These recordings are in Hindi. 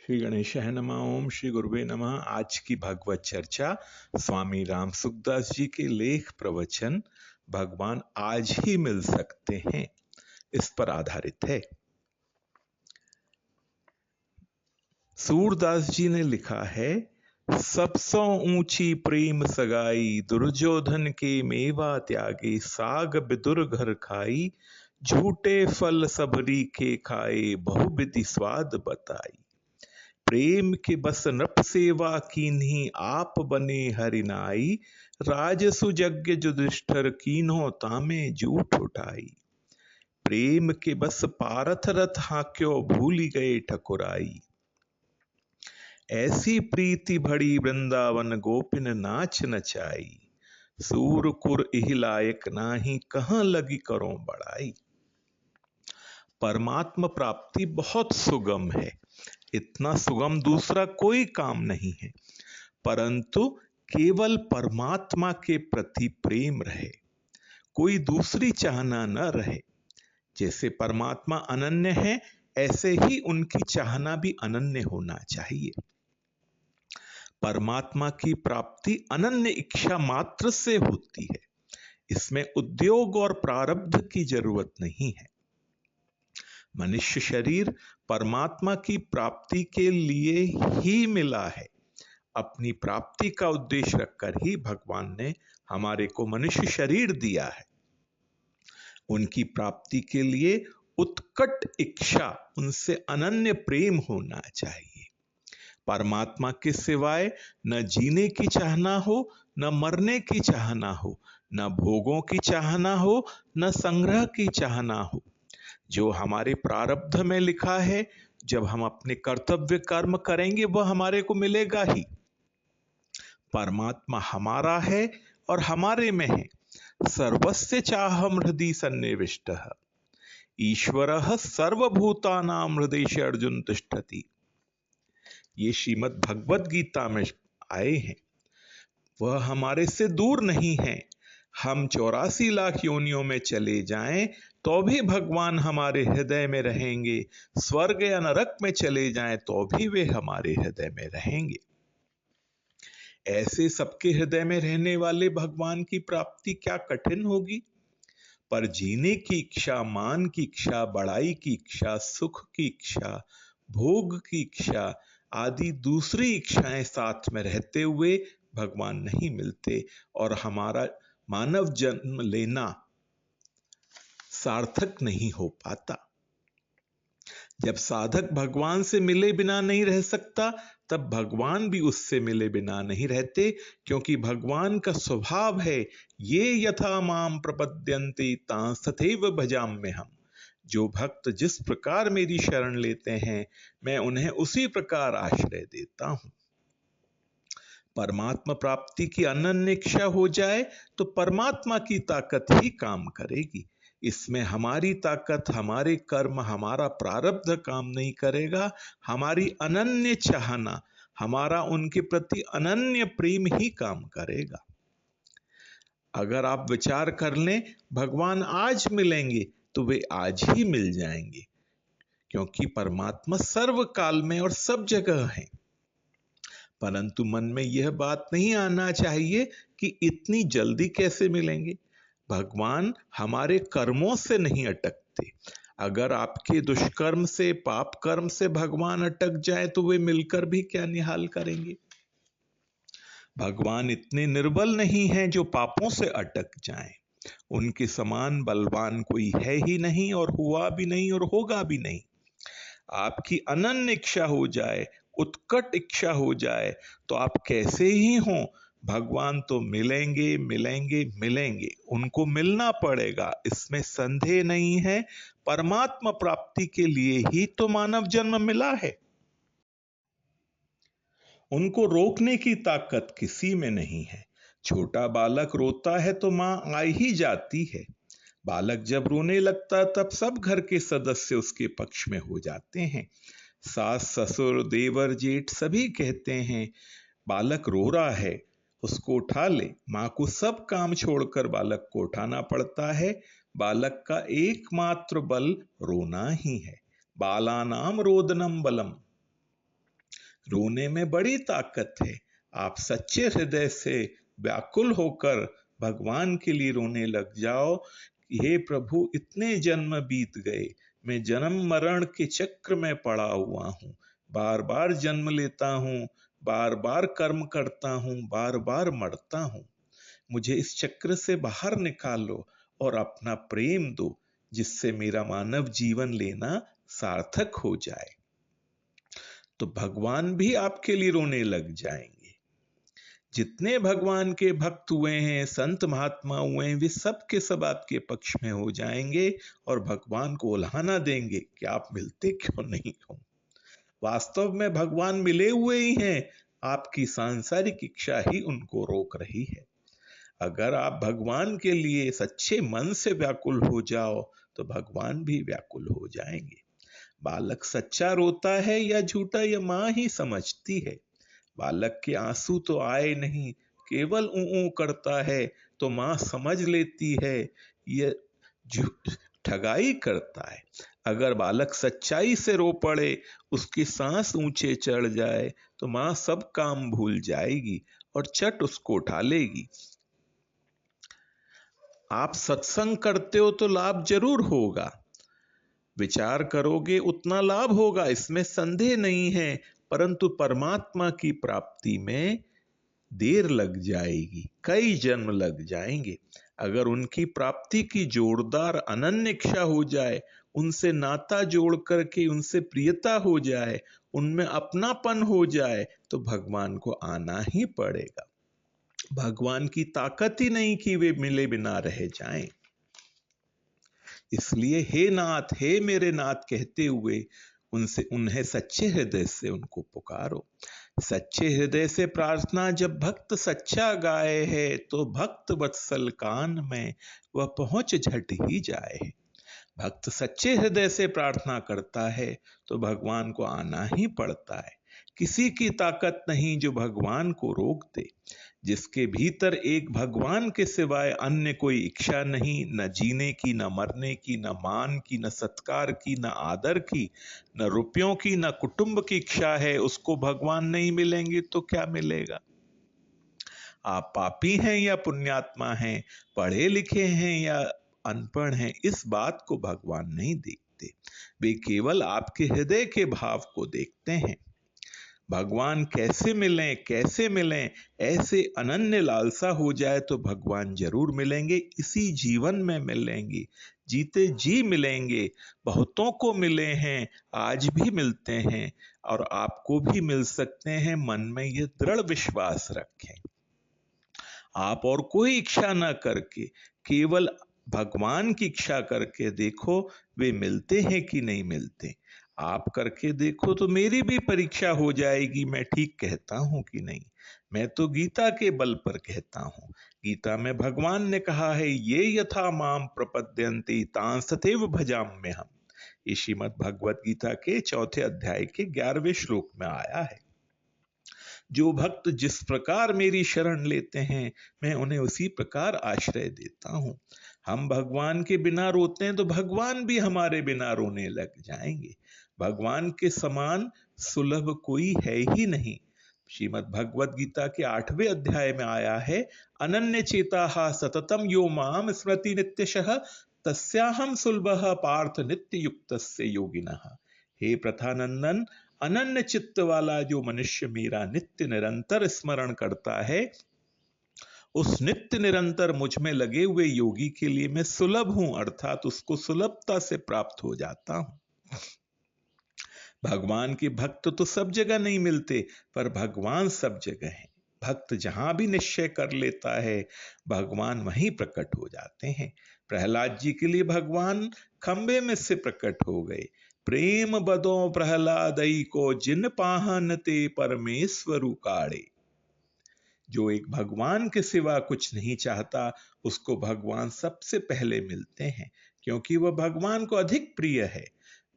श्री गणेशाय नमः। ओम श्री गुरुवे नमः। आज की भागवत चर्चा स्वामी राम सुखदास जी के लेख प्रवचन भगवान आज ही मिल सकते हैं, इस पर आधारित है। सूरदास जी ने लिखा है, सबसो ऊंची प्रेम सगाई, दुर्योधन के मेवा त्यागे, साग बिदुर घर खाई, झूठे फल सबरी के खाए, बहुविधि स्वाद बताई। प्रेम के बस नृप सेवा कीन्ही, आप बने हरिनाई, राजसु यज्ञ युधिष्ठिर कीन्हो, तामे जूठ उठाई। प्रेम के बस पारथ रथ हाक्यो, भूली गए ठकुराई। ऐसी प्रीति भड़ी वृंदावन, गोपिन नाच नचाई। सूर कुर इह लायक नाही, कहां लगी करो बड़ाई। परमात्मा प्राप्ति बहुत सुगम है, इतना सुगम दूसरा कोई काम नहीं है, परंतु केवल परमात्मा के प्रति प्रेम रहे, कोई दूसरी चाहना न रहे। जैसे परमात्मा अनन्य है, ऐसे ही उनकी चाहना भी अनन्य होना चाहिए। परमात्मा की प्राप्ति अनन्य इच्छा मात्र से होती है, इसमें उद्योग और प्रारब्ध की जरूरत नहीं है। मनुष्य शरीर परमात्मा की प्राप्ति के लिए ही मिला है। अपनी प्राप्ति का उद्देश्य रखकर ही भगवान ने हमारे को मनुष्य शरीर दिया है। उनकी प्राप्ति के लिए उत्कट इच्छा, उनसे अनन्य प्रेम होना चाहिए। परमात्मा के सिवाय न जीने की चाहना हो, न मरने की चाहना हो, न भोगों की चाहना हो, न संग्रह की चाहना हो। जो हमारे प्रारब्ध में लिखा है, जब हम अपने कर्तव्य कर्म करेंगे वह हमारे को मिलेगा ही। परमात्मा हमारा है और हमारे में है। सर्वस्य चाहम हृदि सन्निविष्टः, ईश्वरः सर्वभूतानां हृदयेषु अर्जुन तिष्ठति। ये श्रीमद् भगवद गीता में आए हैं। वह हमारे से दूर नहीं है। हम 84 लाख योनियों में चले जाएं तो भी भगवान हमारे हृदय में रहेंगे। स्वर्ग या नरक में चले जाएं तो भी वे हमारे हृदय में रहेंगे। ऐसे सबके हृदय में रहने वाले भगवान की प्राप्ति क्या कठिन होगी। पर जीने की इच्छा, मान की इच्छा, बड़ाई की इच्छा, सुख की इच्छा, भोग की इच्छा आदि दूसरी इच्छाएं साथ में रहते हुए भगवान नहीं मिलते और हमारा मानव जन्म लेना सार्थक नहीं हो पाता। जब साधक भगवान से मिले बिना नहीं रह सकता, तब भगवान भी उससे मिले बिना नहीं रहते, क्योंकि भगवान का स्वभाव है, ये यथा माम प्रपद्यन्ते तां तथैव भजाम्यहम्। जो भक्त जिस प्रकार मेरी शरण लेते हैं, मैं उन्हें उसी प्रकार आश्रय देता हूं। परमात्मा प्राप्ति की अनन्य इच्छा हो जाए तो परमात्मा की ताकत ही काम करेगी। इसमें हमारी ताकत, हमारे कर्म, हमारा प्रारब्ध काम नहीं करेगा। हमारी अनन्य चाहना, हमारा उनके प्रति अनन्य प्रेम ही काम करेगा। अगर आप विचार कर लें भगवान आज मिलेंगे तो वे आज ही मिल जाएंगे, क्योंकि परमात्मा सर्वकाल में और सब जगह है। परंतु मन में यह बात नहीं आना चाहिए कि इतनी जल्दी कैसे मिलेंगे। भगवान हमारे कर्मों से नहीं अटकते। अगर आपके दुष्कर्म से, पाप कर्म से भगवान अटक जाए तो वे मिलकर भी क्या निहाल करेंगे। भगवान इतने निर्बल नहीं हैं जो पापों से अटक जाएं। उनके समान बलवान कोई है ही नहीं और हुआ भी नहीं और होगा भी नहीं। आपकी अनन्य इच्छा हो जाए, उत्कट इच्छा हो जाए तो आप कैसे ही हों, भगवान तो मिलेंगे मिलेंगे मिलेंगे। उनको मिलना पड़ेगा, इसमें संदेह नहीं है। परमात्मा प्राप्ति के लिए ही तो मानव जन्म मिला है। उनको रोकने की ताकत किसी में नहीं है। छोटा बालक रोता है तो मां आ ही जाती है। बालक जब रोने लगता तब सब घर के सदस्य उसके पक्ष में हो जाते हैं। सास, ससुर, देवर, जेठ सभी कहते हैं बालक रो रहा है, उसको उठा ले। मां को सब काम छोड़कर बालक को उठाना पड़ता है। बालक का एकमात्र बल रोना ही है। बालानाम रोदनम बलम। रोने में बड़ी ताकत है। आप सच्चे हृदय से व्याकुल होकर भगवान के लिए रोने लग जाओ कि हे प्रभु, इतने जन्म बीत गए, मैं जन्म मरण के चक्र में पड़ा हुआ हूँ, बार बार जन्म लेता हूँ, बार बार कर्म करता हूँ, बार बार मरता हूँ। मुझे इस चक्र से बाहर निकालो और अपना प्रेम दो, जिससे मेरा मानव जीवन लेना सार्थक हो जाए। तो भगवान भी आपके लिए रोने लग जाएंगे। जितने भगवान के भक्त हुए हैं, संत महात्मा हुए हैं, वे सब के सब आपके पक्ष में हो जाएंगे और भगवान को उल्हाना देंगे कि आप मिलते क्यों नहीं हो। वास्तव में भगवान मिले हुए ही हैं, आपकी सांसारिक इच्छा ही उनको रोक रही है। अगर आप भगवान के लिए सच्चे मन से व्याकुल हो जाओ तो भगवान भी व्याकुल हो जाएंगे। बालक सच्चा रोता है या झूठा, यह माँ ही समझती है। बालक के आंसू तो आए नहीं, केवल ऊ करता है, तो माँ समझ लेती है यह ठगाई करता है। अगर बालक सच्चाई से रो पड़े, उसकी सांस ऊंचे चढ़ जाए, तो माँ सब काम भूल जाएगी और चट उसको उठा लेगी। आप सत्संग करते हो तो लाभ जरूर होगा, विचार करोगे उतना लाभ होगा, इसमें संदेह नहीं है, परंतु परमात्मा की प्राप्ति में देर लग जाएगी, कई जन्म लग जाएंगे। अगर उनकी प्राप्ति की जोरदार अनन्य इच्छा हो जाए, उनसे नाता जोड़ करके उनसे प्रियता हो जाए, उनमें अपनापन हो जाए, तो भगवान को आना ही पड़ेगा। भगवान की ताकत ही नहीं कि वे मिले बिना रह जाएं। इसलिए हे नाथ, हे मेरे नाथ कहते हुए उन्हें सच्चे हृदय से उनको पुकारो। सच्चे हृदय से प्रार्थना जब भक्त सच्चा गाए है, तो भक्त वत्सल कान में वह पहुंच झट ही जाए। भक्त सच्चे हृदय से प्रार्थना करता है तो भगवान को आना ही पड़ता है। किसी की ताकत नहीं जो भगवान को रोक दे। जिसके भीतर एक भगवान के सिवाय अन्य कोई इच्छा नहीं, न जीने की, न मरने की, न मान की, न सत्कार की, न आदर की, न रुपयों की, न कुटुंब की इच्छा है, उसको भगवान नहीं मिलेंगे तो क्या मिलेगा। आप पापी हैं या पुण्यात्मा हैं, पढ़े लिखे हैं या अनपढ़ हैं, इस बात को भगवान नहीं देखते। वे केवल आपके हृदय के भाव को देखते हैं। भगवान कैसे मिलें, ऐसे अनन्य लालसा हो जाए तो भगवान जरूर मिलेंगे, इसी जीवन में मिलेंगे, जीते जी मिलेंगे। बहुतों को मिले हैं, आज भी मिलते हैं और आपको भी मिल सकते हैं। मन में ये दृढ़ विश्वास रखें। आप और कोई इच्छा ना करके केवल भगवान की इच्छा करके देखो, वे मिलते हैं कि नहीं मिलते। आप करके देखो तो मेरी भी परीक्षा हो जाएगी, मैं ठीक कहता हूं कि नहीं। मैं तो गीता के बल पर कहता हूं। गीता में भगवान ने कहा है, ये यथा माम प्रपद्यन्ते तांस तथैव भजाम्यहम्। ये श्रीमद् भगवत गीता के 4 अध्याय के 11वें श्लोक में आया है। जो भक्त जिस प्रकार मेरी शरण लेते हैं, मैं उन्हें उसी प्रकार आश्रय देता हूं। हम भगवान के बिना रोते हैं तो भगवान भी हमारे बिना रोने लग जाएंगे। भगवान के समान सुलभ कोई है ही नहीं। श्रीमद् भगवत गीता के 8वें अध्याय में आया है, अनन्य चेताः सततम यो माम स्मृति नित्यशः तस्याहम सुलभः पार्थ नित्य युक्तस्य योगिनः। हे प्रथानंदन, अनन्य चित्त वाला जो मनुष्य मेरा नित्य निरंतर स्मरण करता है, उस नित्य निरंतर मुझ में लगे हुए योगी के लिए मैं सुलभ हूं, अर्थात उसको सुलभता से प्राप्त हो जाता हूं। भगवान के भक्त तो सब जगह नहीं मिलते, पर भगवान सब जगह है। भक्त जहां भी निश्चय कर लेता है, भगवान वहीं प्रकट हो जाते हैं। प्रहलाद जी के लिए भगवान खंबे में से प्रकट हो गए। प्रेम बदो प्रहलादई को जिन पाहन ते परमेश्वरु काड़े। जो एक भगवान के सिवा कुछ नहीं चाहता, उसको भगवान सबसे पहले मिलते हैं, क्योंकि वह भगवान को अधिक प्रिय है।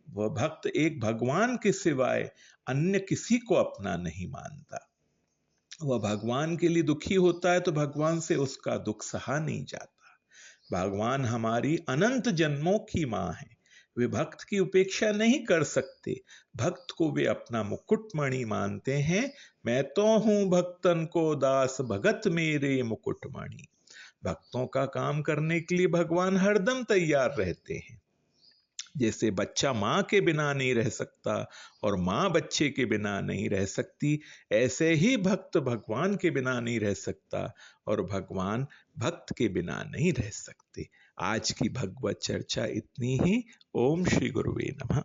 वह भक्त एक भगवान के सिवाय अन्य किसी को अपना नहीं मानता। वह भगवान के लिए दुखी होता है तो भगवान से उसका दुख सहा नहीं जाता। भगवान हमारी अनंत जन्मों की मां है। वे भक्त की उपेक्षा नहीं कर सकते। भक्त को वे अपना मुकुटमणि मानते हैं। मैं तो हूं भक्तन को दास, भगत मेरे मुकुटमणि। भक्तों का काम करने के लिए भगवान हरदम तैयार रहते हैं। जैसे बच्चा माँ के बिना नहीं रह सकता और माँ बच्चे के बिना नहीं रह सकती, ऐसे ही भक्त भगवान के बिना नहीं रह सकता और भगवान भक्त के बिना नहीं रह सकते। आज की भगवत चर्चा इतनी ही। ओम श्री गुरुवे नमः।